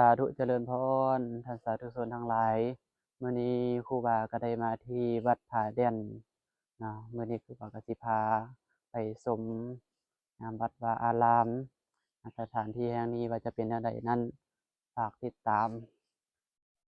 าธุเจริญพรท่านสาธุชนทั้งหลายมื้อนี้ครูบาก็ได้มาที่วัดผาแด่นนะมื้อนี้ครูบาก็สิพาไปชมวัดวาอารามสถานที่แห่งนี้ว่าจะเป็นแนวใดนั้นฝากติดตาม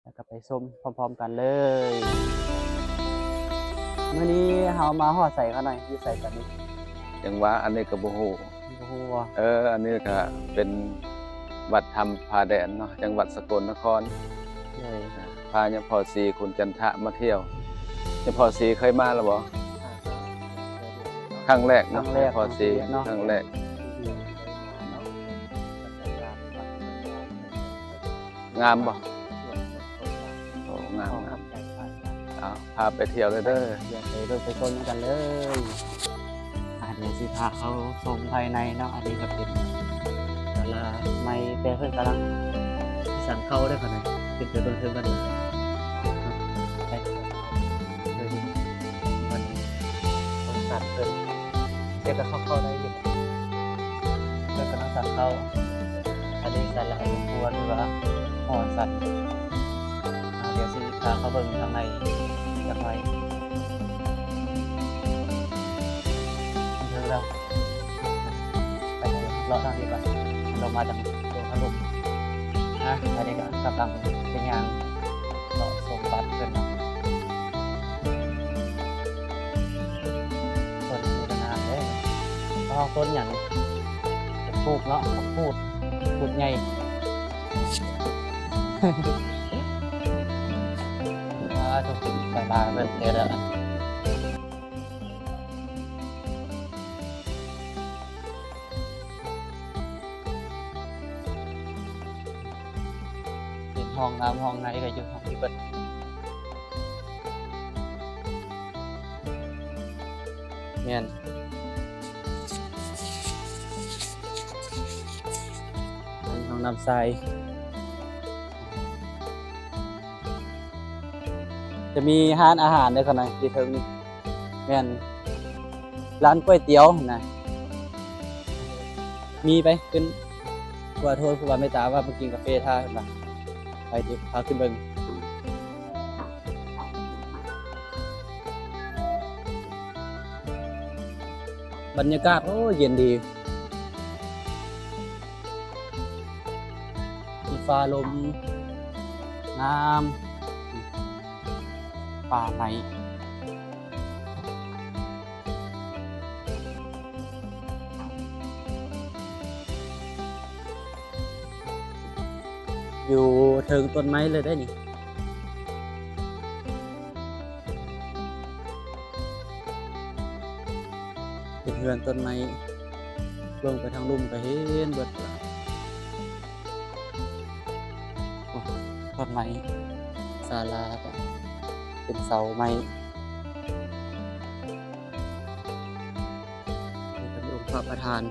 แล้วก็ไปชมพร้อมๆกันเลยมื้อนี้เฮามาฮอดไสกันหน่อยอยู่ไสกันนี่จังหวะอันนี้ก็บ่ฮู้บ่ฮู้ว่าอันนี้ก็เป็นวัดธรรมผาแดนเนาะจังหวัดสกลนครเลยพาเนี่ยพ่อศรีคุณจันทะมาเที่ยวเนี่ยพ่อศรีเคยมาแล้วบ่ครั้งแรกเนาะพ่อศรีครั้งแรกงามบ่โอ้งามพาไปเที่ยวเลยเด้อเดี๋ยวไปเบิ่งไปชมกันเลยเดี๋ยวสิพาเขาชมภายในเนาะอันนี้ก็เป็นศาลาไม้แต่เพิ่นกำลังสั่งเข้าได้ขนาดขึ้นไปเบิ่งเทิงกันดูไปเลยมันต้องสั่นเพิ่นเดี๋ยวก็เข้าได้อยู่เพิ่นกำลังสั่งเข้าอันนี้ศาลาหลวงปู่หรือว่าหอสัตว์เดี๋ยวสิพาเขาเบิ่งข้างในจักหน่อยแล้วไปเลาะทางนี้ก่อนลงมาจากตรงถล่มนะอันนี้ก็กำลังเป็นงานเลาะสมบัติเพิ่นต้นมีนานเลยเพราะต้นอย่างจะปลูกเนาะพูดไงทุกสายตาเพิ่นเด้อห้องน้ำห้องไหนก็อยู่ห้องที่เปิดเมียนเป็นห้องน้ำทรายจะมีร้านอาหารในข้างในที่เทิงนี่เมียนร้านก๋วยเตี๋ยวนะมีไปขึ้นว่าโทษครูบาไม่ตาว่ามากินกาแฟท่าเห็นปะไปดิพาขึ้นเบิ่งบรรยากาศโอ้เย็นดีมีฟ้าลมน้ำป่าไหลอยู่เทิงต้นไม้เลยได้นี่เป็นเฮือนต้นไม้ลงไปทางลุ่มก็เห็นเบิดละต้นไม้ศาลาก็เป็นเสาไม้นี่เป็นองค์พระประธาน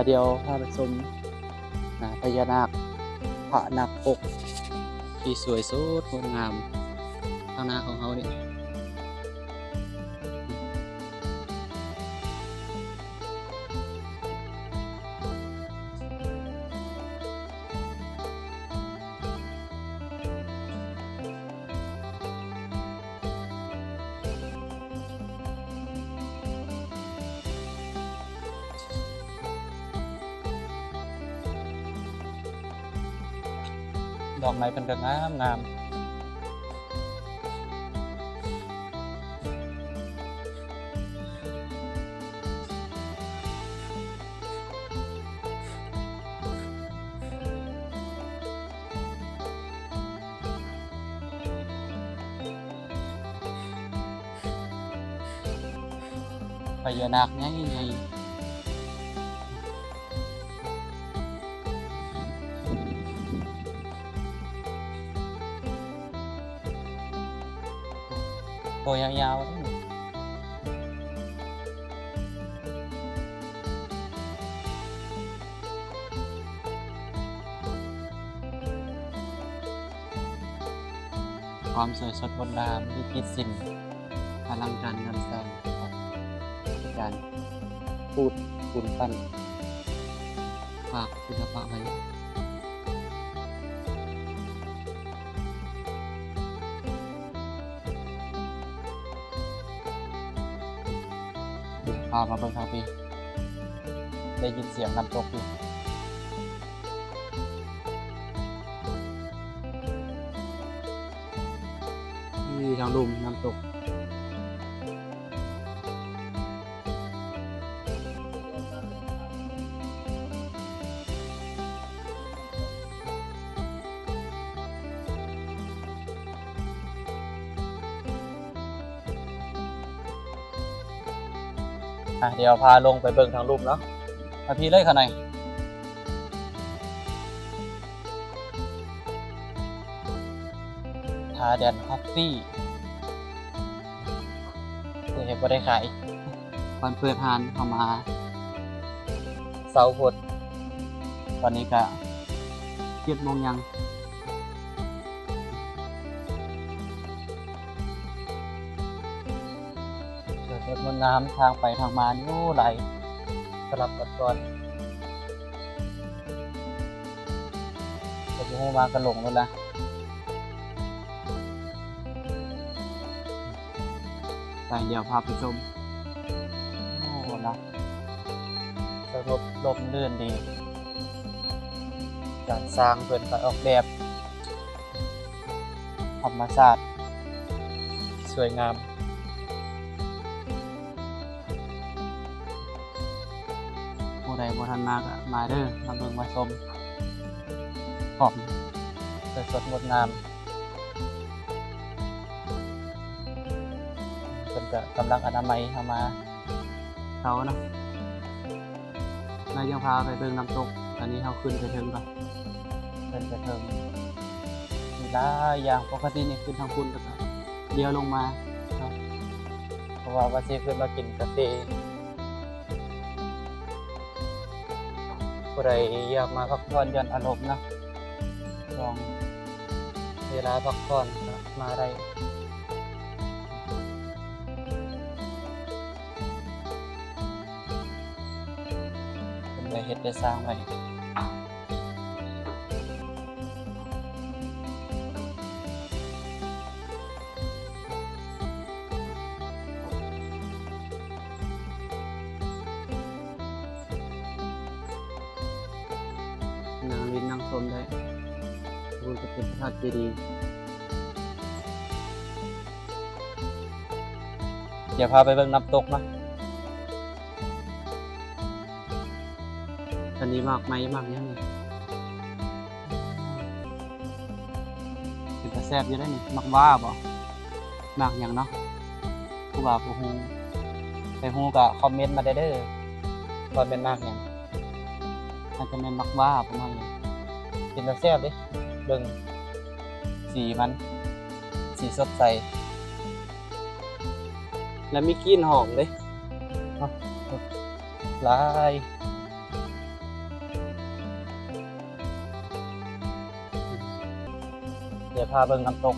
เดียวพาไปชมพญานาคพระนาคปกที่สวยสดงดงามข้างหน้าของเขานี่ดอกไม้เป็นก็งามพญานาคใหญ่ตัวยาวๆความสวยสดงดงามวิจิตรศิลป์อลังการงานสร้างของอาจารย์ พูดปูนปั้นฝากศิลปะไว้พามาเบิ่งทางพี่ได้ยินเสียงน้ำตกอยู่นี่ทางลุ่มน้ำตกเดี๋ยวพาลงไปเบิ่งทางลุ่มเนาะมาพี่เลยข้างในทาแดนคอฟฟี่เห็นว่าได้ขายก่อนเปิดร้านเข้ามาเสาร์พุธตอนนี้ก็7 โมงยังเกิดรถมนน้ำทางไปทางมานี่โอ้ไหลสลับกันก่อนจะไปหูมากระหลงนู่นละไปเดี๋ยวพาไปชมโอ้นะสงบลมลื่นดีการสร้างเพื่อนก็ออกแบบธรรมชาติสวยงามผู้ใดบ่ทันมากมาเด้อมาเบิ่งมาชมหอมสดงดงามเพิ่นก็กำลังอนามัยเข้ามาเขาเนาะนายยังพาไปเบิ่งน้ำตกตอนนี้เขาขึ้นไปถึงก่อนขึ้นไปถึงมีหลายอย่างปกตินี่ขึ้นทางคุณแล้วก็เลี้ยวลงมาครับเพราะว่าสิขึ้นมากินกาแฟผู้ใดอยากมาพักผ่อนหย่อนอารมณ์นะลองเวลาพักผ่อนก็มาได้เป็นได้เฮ็ดได้สร้างไว้นางลินนางชมได้รูปจะเป็นพระธาตุเจดีย์เดี๋ยวพาไปเบิ่งน้ำตกนะอันนี้มากไหมมากยังไงเป็นกระแซบอยู่ได้นี่มักว่าบ่มากยังเนาะผู้บ่าวผู้ฮู้ไปฮู้ก็คอมเมนต์มาได้เด้อว่าเป็นมากยังอาจจะเป็นมักว่าประมาณนี้เป็นกระแซบดิเบิ่งสีมันสีสดใสและมีกลิ่นหอมเลยลายเดี๋ยวพาเบิ่งน้ำตก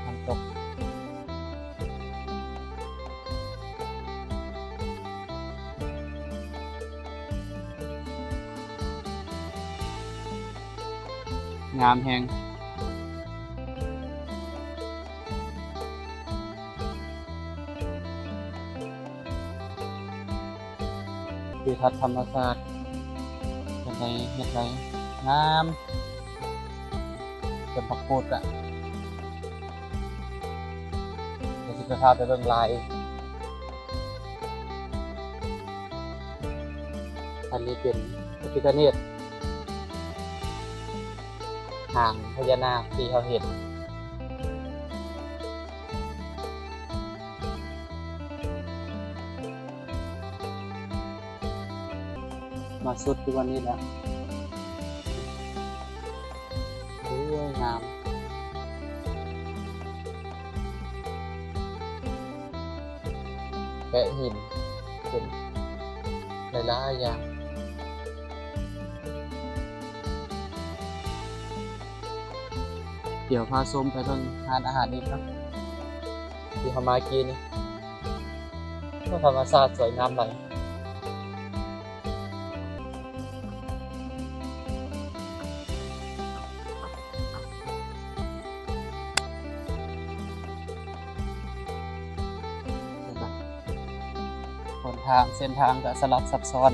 น้ำตกงามแฮงคือทัศน์ธรรมชาติเป็นไรเห็ดไรงามเป็นผักกูดอ่ะเดี๋ยวจะพาไปเบิ่งลายอันนี้เป็นพระพิฆเนศหางพญานาคที่เขาเห็นมาสุดที่วันนี้แล้วสวยงามแกะหินเป็นหลายๆอย่าง เดี๋ยวพาส้มไปเบิ่งทานอาหารอีกเนาะที่เขามากินนี่ก็ธรรมชาติสวยงามหลายหนทางเส้นทางก็สลับซับซ้อน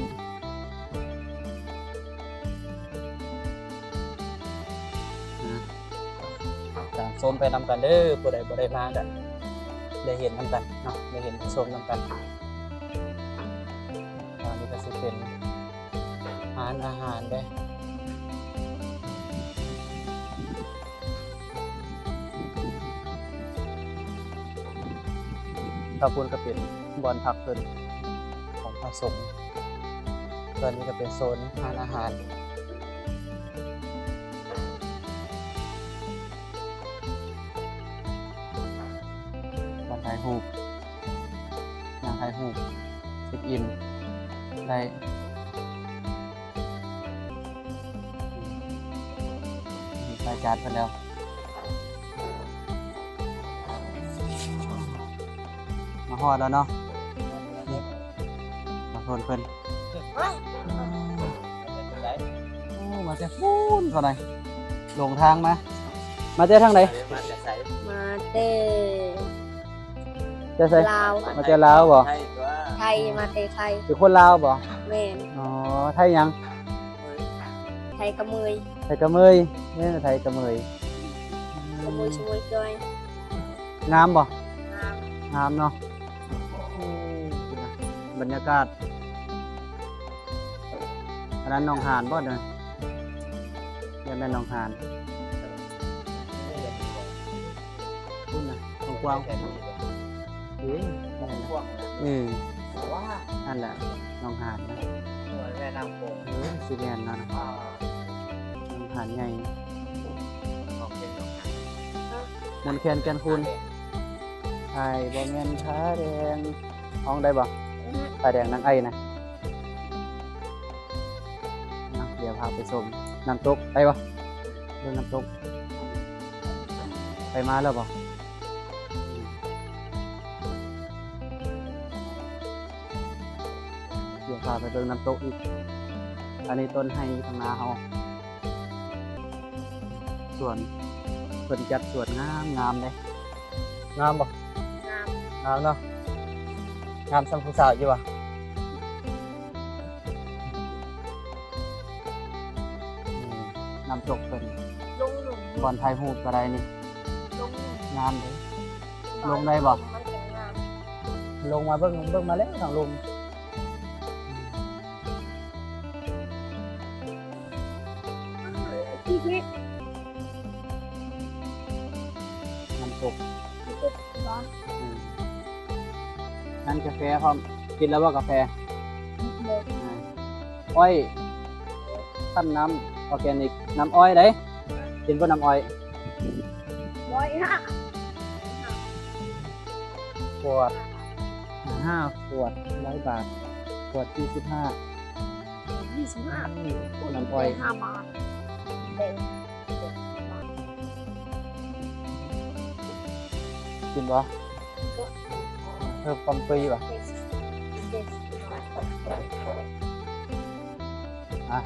ตามส้มไปนำกันเด้อผู้ใดบ่ได้มากันได้เห็นนำกันเนาะได้เห็นส้มนำกันตอนนี้ก็สิเป็นอาหารเด้อข้าวปุ้นก็เป็นบอนพักเพิ่นของพระสงฆ์ตอนนี้ก็เป็นโซนอาหารวันถ่ายรูปงานถ่ายรูปเช็คอินได้มีรายการไปแล้วมาฮอดแล้วเนาะนี่มาโทนเพิ่นโอ้มาจากฟูนเท่าไหร่ลงทางมาจากทางไหน มาเต จะใส่ ลาว มาจากลาวบ่ ไทยมาเตไทย คือคนลาวบ่ แม่น อ๋อไทยหยัง ไทยกระเมย ไทยกระเมยนี่ไทยกระเมย กระเมยชมวยจอย งามบ่ งาม งามเนาะบรรยากาศอันนั้นหนองหานบ่เด้อยังเป็นหนองหานพุ่นน่ะกว้างๆเอ้ยนั่นน่ะนั่นแหละหนองหานนะสิแม่นเนาะหนองหานใหญ่มันแคนแก่นคูนไทยบ่แม่นผาแดงห้องได้บ่ผาแดงนางไอ้นะเดี๋ยวพาไปชมน้ำตกไปบ่เบิ่งน้ำตกไปมาแล้วบ่เดี๋ยวพาไปเบิ่งน้ำตกอีกอันนี้ต้นไห้ทางนาเฮาสวนเพิ่นจัดสวนงามเด้งามบ่ งาม งามเนาะงามสัมผู้สาวอยู่บ่น้ำตกเพิ่น ลงหลุม บอนถ่ายรูปก็ได้นี่ ลงหลุม งามเด้ ลงได้บ่ มันจะงาม ลงมาเบิ่งมาแล้วทางลง พี่พี่ น้ำตก ร้อน อืมนั่นกาแฟพร้อมกินแล้วบ่กาแฟ เลย อ้อยปั้นน้ำออร์แกนิกน้ำอ้อยได้กินบ่น้ำอ้อย 105 ขวด5ขวด100 บาทขวด25 25 น้ำอ้อย 5 บาทเด็ก กินบ่เพิ่มความฟรีบ่ เด็ก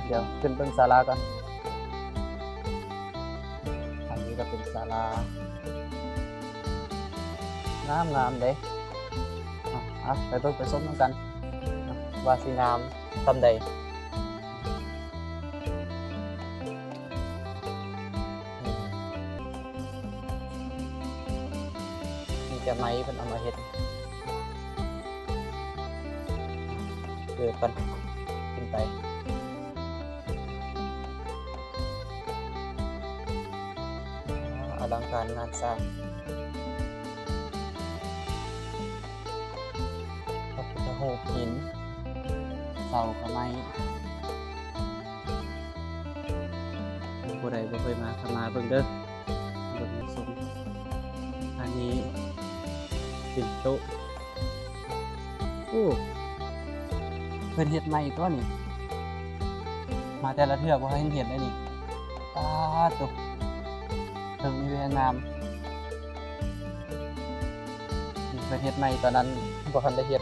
เดี๋ยวขึ้นเบิ่งศาลาก่อนอันนี้ก็เป็นศาลางามเด้ไปเบิ่งไปชมนำกันว่าสิงามซำใดมีแต่ไม้เพิ่นเอามาเฮ็ดเกิดกันขึ้นไปอลังการงานสร้างพระพุทธรูปหินเสากระไม้ผู้ใดบ่เคยมาก็มาเบิ่งเด้อเบิ่งชมอันนี้เป็นโต๊ะโอ้เพิ่นเฮ็ดใหม่ตัวนี่มาแต่ละเทื่อบ่เคยเห็นได้นี่ตาตุเ ถึงมีเวียดนามประเทศใหม่ตอนนั้นบ่ทันได้เฮ็ด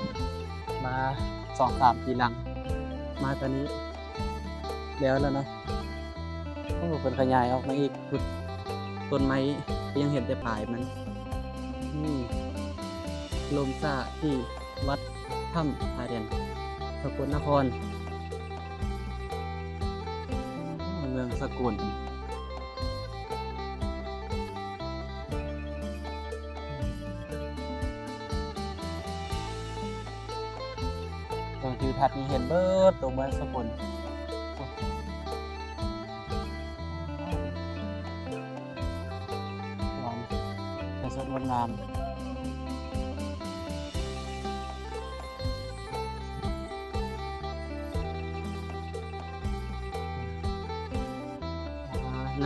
มา 2-3 ปีหลังมาตอนนี้แล้วเนาะก็เพิ่นขยายออกมาอีกต้นไม้ยังเห็นแต่ปลายมันนี่ลมซ่าที่วัดถ้ำผาแดนสกลนครเมืองสกลตรงทิวทัศน์นี่เห็นเบิดตรงเมืองสกลความสดงดงาม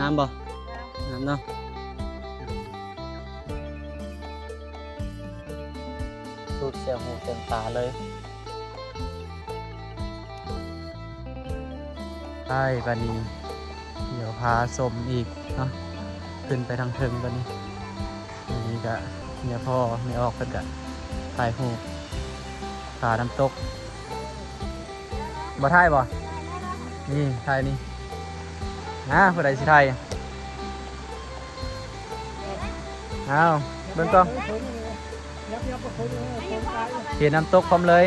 น้ำบ่น้ำเนาะสูดเสียงหูเสียงตาเลยใช่บัดนี้เดี๋ยวพาชมอีกเนาะขึ้นไปทางเทิงบัดนี้อันนี้ก็เนี่ยพ่อไม่ออกเพิ่นก็ถ่ายหูผาน้ำตกบ่ถ่ายบ่นี่ถ่ายนี่ผู้ใดสิไทยเอาเบิ่งกล้องเห็นน้ำตกพร้อมเลย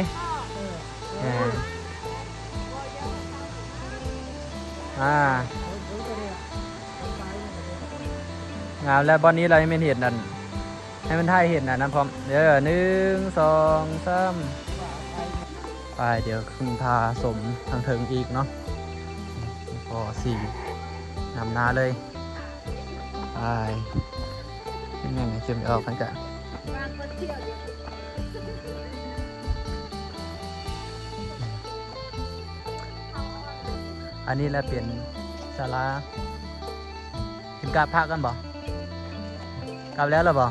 งามแล้วบอนนี้เราให้มันเห็นนั่นให้มันถ่ายเห็นนั่นพร้อมเดี๋ยว1 2 3ไปเดี๋ยวขึ้นพาสมทางเทิงอีกเนาะก็4นำหน้าเลยไปเป็นไงเชื่อมออกกันกะอันนี้แหละเป็นศาลาขึ้นกราบพระกันบ่กราบแล้วหรอบ่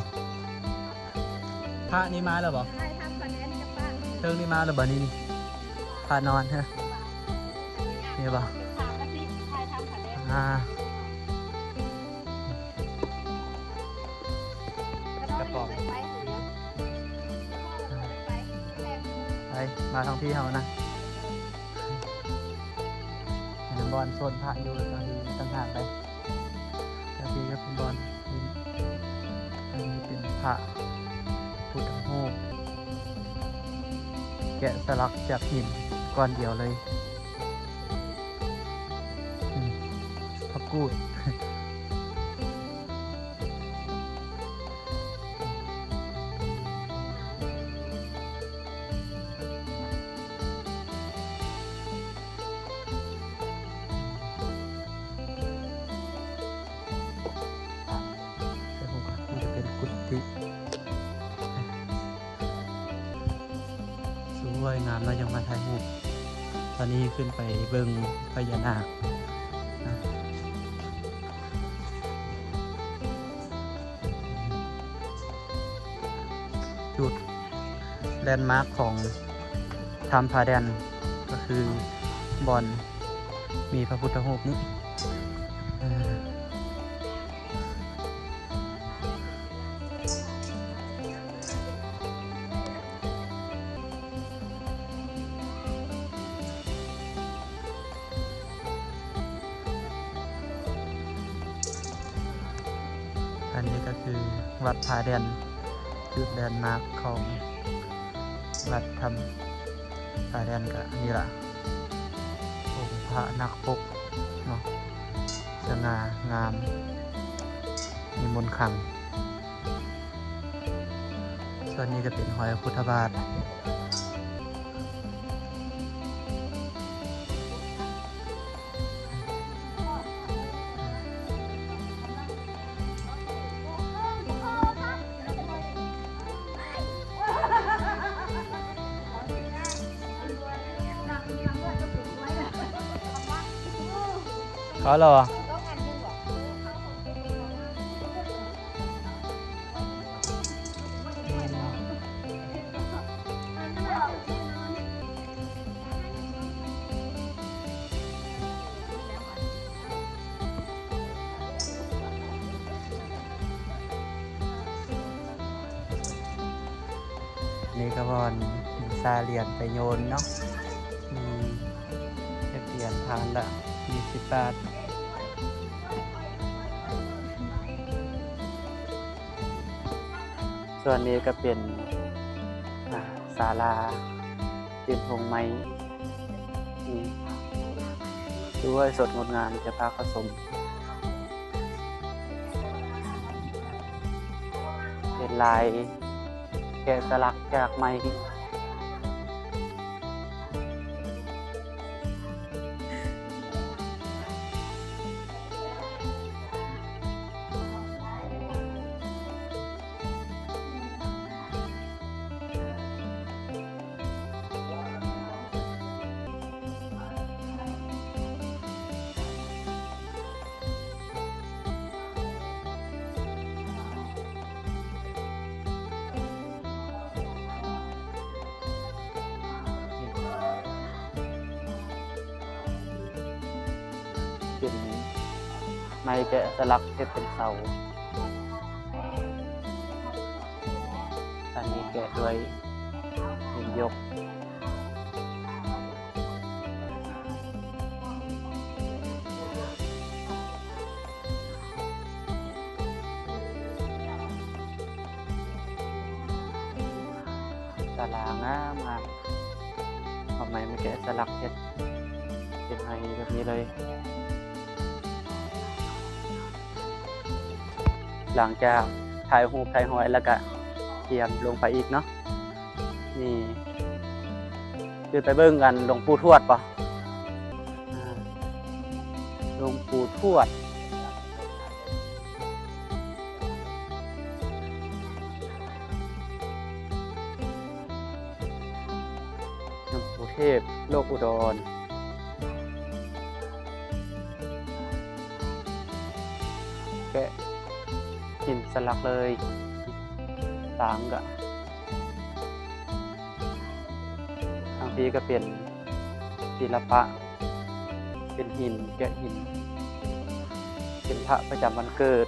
พระนี่มาแล้วบ่เทิงนี่มาแล้วบ่นี่พระนอนฮะนี่บ่กระป๋องไปมาท้องที่เขานะเป็นบอลโซนพระอยู่บางทีต่างหากไปบางทีก็เป็นบอลอันนี้เป็นพระพุทธรูปแกะสลักจากหินก้อนเดียวเลยพระกูดสวยงามเรายังมาถ่ายรูปตอนนี้ขึ้นไปเบิ่งพญานาคจุดแลนด์มาร์คของถ้ำผาแดนก็คือบอนมีพระพุทธรูปนี้อันนี้ก็คือวัดผาแดนจุดแลนด์มาร์คของวัดถ้ำผาแดนก็นี่ล่ะองค์พระนักปกเนาะสง่างามมีมนต์ขลังส่วนนี้ก็เป็นหอยพุทธบาทเขาเหรอ นี้ก็บอนซาเหรียญไปโยนเนาะเก็บเหรียญทานละ20 บาทส่วนนี้ก็เป็นศาลาเป็นพงไม้ด้วยสดงดงามจะพาเข้าชมเป็นลายแกะสลักจากไม้เป็นไม้แกะสลักเทเป็นเสาอันนี้แกะด้วยหินยกศาลางามงามทำไมไม่แกะสลักเทเป็นไม้แบบนี้เลยหลังจากถ่ายรูปถ่ายหอยแล้วก็เตรียมลงไปอีกเนาะนี่คือไปเบิ่งกันหลวงปู่ทวดป่ะหลวงปู่ทวดหลวงปู่เทพโลกอุดรแกะหินสลักเลยต่างกะทางนี้ก็เป็นศิลปะเป็นหินแกะหินเป็นพระประจำวันเกิด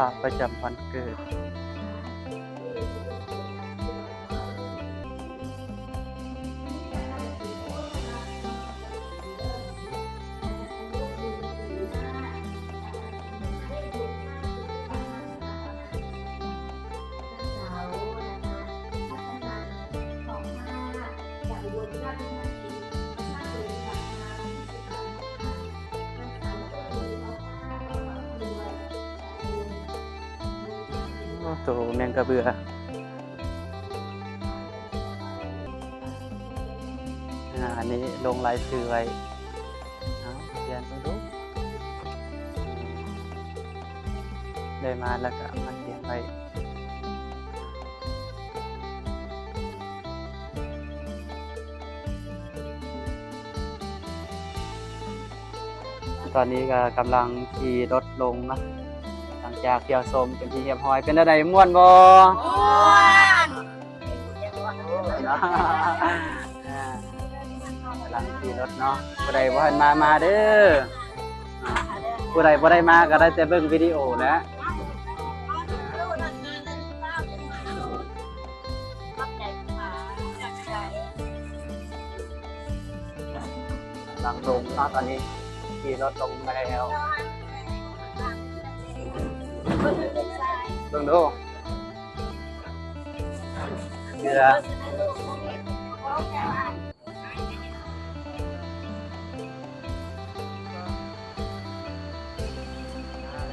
พระประจำวันเกิดตัวแมงกระเบืออันนี้ลงลายชื่อไว้เขียนดูได้มาแล้วก็มาเขียนไว้ตอนนี้ก็กำลังขี่รถลงนะหลังจากเที่ยวชมเป็นที่เรียบร้อยเป็นอะไรม่วนบ่ม่วนกำลังขี่รถเนาะผู้ใดบ่ทันมาเด้อผู้ใดบ่ได้มาก็ได้แต่เบิ่งวิดีโอแล้วหลังลงเนาะตอนนี้ขี่รถลงมาแล้วเบิ่งดูเกลือ